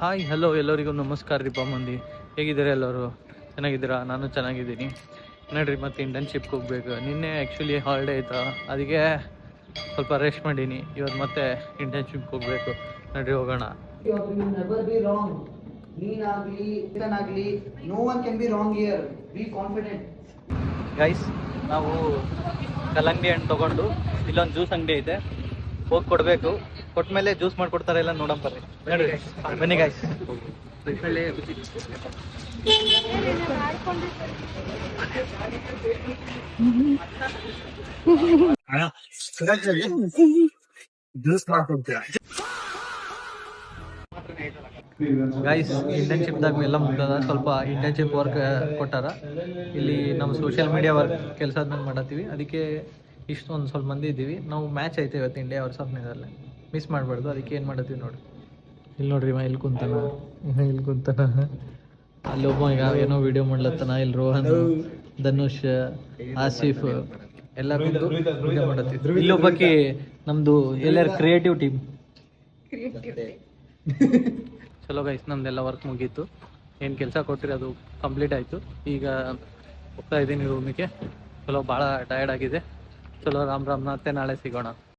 Hi hello ಎಲ್ಲರಿಗೂ ನಮಸ್ಕಾರ ರೀ ಮಂದಿ. ಹೇಗಿದ್ದೀರಾ ಎಲ್ಲರೂ? ಚೆನ್ನಾಗಿದ್ದೀರಾ? ನಾನು ಚೆನ್ನಾಗಿದ್ದೀನಿ ನೋಡ್ರಿ. ಮತ್ತೆ ಇಂಟರ್ನ್ಶಿಪ್ಗೆ ಹೋಗ್ಬೇಕು. ನಿನ್ನೆ ಆ್ಯಕ್ಚುಲಿ ಹಾಲಿಡೇ ಆಯ್ತಾ, ಅದಕ್ಕೆ ಸ್ವಲ್ಪ ರೆಸ್ಟ್ ಮಾಡೀನಿ. ಇವತ್ತು ಮತ್ತೆ ಇಂಟರ್ನ್ಶಿಪ್ಗೆ ಹೋಗಬೇಕು. ನೋಡ್ರಿ ಹೋಗೋಣ. ಗೈಸ್, ನಾವು ಕಲ್ಲಂಗಡಿ ಹಣ್ಣು ತೊಗೊಂಡು ಇಲ್ಲೊಂದು ಜ್ಯೂಸ್ ಅಂಗಡಿ ಐತೆ, ಹೋಗಿ ಕೊಡಬೇಕು. ಕೊಟ್ಮೇಲೆ ಜ್ಯೂಸ್ ಮಾಡ್ಕೊಡ್ತಾರೆ ಇಲ್ಲ ನೋಡೋಣ ಬರ್ರಿ. ನೋಡ್ರಿ ಬನ್ನಿ ಗೈಸ್. ಗೈಸ್, ಇಂಟರ್ನ್ಶಿಪ್ದಾಗ ಎಲ್ಲ ಮುಗ್ದದ. ಸ್ವಲ್ಪ ಇಂಟರ್ನ್ಶಿಪ್ ವರ್ಕ್ ಕೊಟ್ಟಾರ. ಇಲ್ಲಿ ನಮ್ಮ ಸೋಷಿಯಲ್ ಮೀಡಿಯಾ ವರ್ಕ್ ಕೆಲಸ ಆದ್ಮೇಲೆ ಮಾಡತ್ತೀವಿ. ಅದಕ್ಕೆ ಇಷ್ಟೊಂದು ಸ್ವಲ್ಪ ಮಂದಿ ಇದ್ದೀವಿ. ನಾವು ಮ್ಯಾಚ್ ಐತೆ ಇವತ್ತು ಇಂಡಿಯಾ ವರ್ಸಸ್ ನೆದರ್ಲ್ಯಾಂಡ್, ಮಿಸ್ ಮಾಡಬಾರ್ದು. ಅದಕ್ಕೆ ಏನು ಮಾಡತ್ತೀವಿ ನೋಡಿ. ಇಲ್ಲಿ ನೋಡ್ರಿ ಇಲ್ಲಿ ಕುಂತಾನ, ಇಲ್ಲಿ ಕುಂತಾನ. ಅಲ್ಲಿ ಒಬ್ಬ ಈಗ ಏನೋ ವಿಡಿಯೋ ಮಾಡ್ಲತ್ತಾನ. ಇಲ್ಲಿ ರೋಹನ್, ಧನುಷ್, ಆಸಿಫ್ ಎಲ್ಲ ಕುಂತು ವಿಡಿಯೋ ಮಾಡತ್ತಿದ್ರು. ಇಲ್ಲಿ ಒಬ್ಬಾಕಿ ನಮ್ದು ಎಲ್ಲರ ಕ್ರಿಯೇಟಿವ್ ಟೀಮ್. ಚಲೋ ಗೈಸ್, ನಮ್ದೆಲ್ಲ ವರ್ಕ್ ಮುಗೀತು. ಏನು ಕೆಲಸ ಕೊಟ್ಟಿರಿ ಅದು ಕಂಪ್ಲೀಟ್ ಆಯಿತು. ಈಗ ಹೋಗ್ತಾ ಇದ್ದೀನಿ ರೂಮಿಗೆ. ಚಲೋ ಭಾಳ ಟಯರ್ಡ್ ಆಗಿದೆ. ಚಲೋ ರಾಮ್ ರಾಮ್, ಮತ್ತೆ ನಾಳೆ ಸಿಗೋಣ.